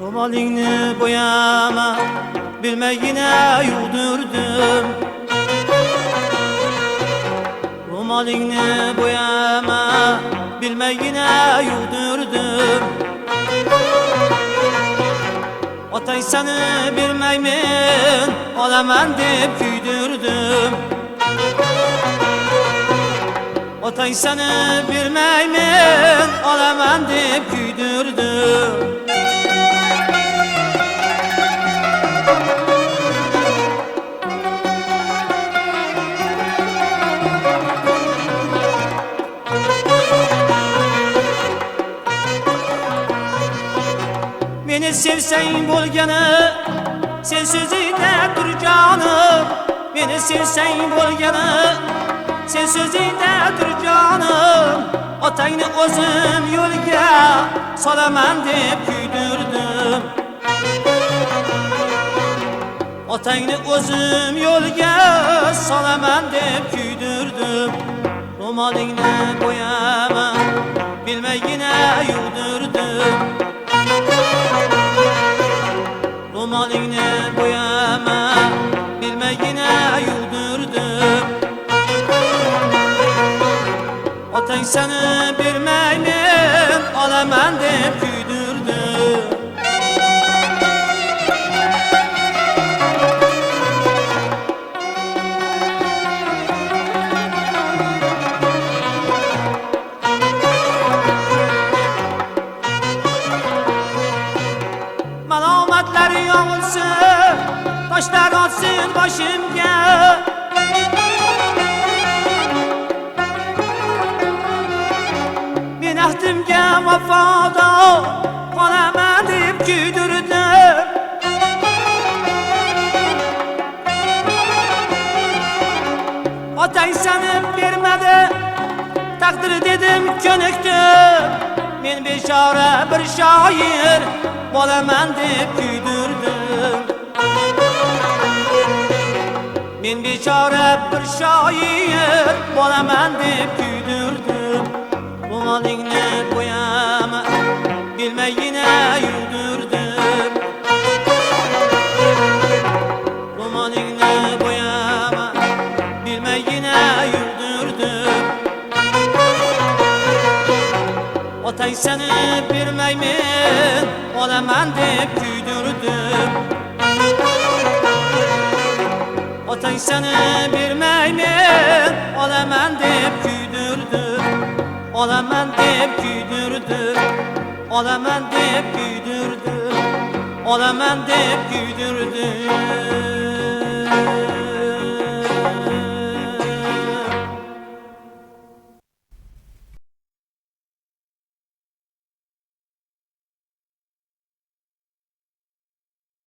Romalini boyama bilmeyine yudurdum. Romalini boyama bilmeyine yudurdum. Atay seni bilmeymin olaman deb küydürdüm. Atay seni bilmeymin olaman deb küydürdüm. Beni sevsen bo'lgani sen so'zingda tur jonim. Beni sevsen bo'lgani sen so'zingda tur jonim. Otangni o'zim yo'lga solaman deb kuydirdim. Otangni o'zim yo'lga solaman deb kuydirdim. Ro'molingni bo'yama bilmagina yuvdirdim. Ro'molingni bo'yama bilmagina yuvdirdim. Otang seni bermaymen olaman deb kuydirdim. Malomatlar yog'ilsin, toshlar otsin boshimga. Men ahdimga vafodor qolaman deb kuydirdim. Otang seni bermadi, taqdir dedim ko'nikdim. Men bechora bir shoir bo'laman deb kuydirdim. Men bechora bir shoir bo'laman deb kuydirdim. Ro'molingni bo'yama bilmagina yuvdirdim. Ro'molingni bo'yama bilmagina yuvdirdim. Otang seni bermaymen olaman deb kuydirdim. Otang seni bermaymen olaman deb kuydirdim. Olaman deb kuydirdim. Olaman deb kuydirdim. Olaman deb kuydirdim.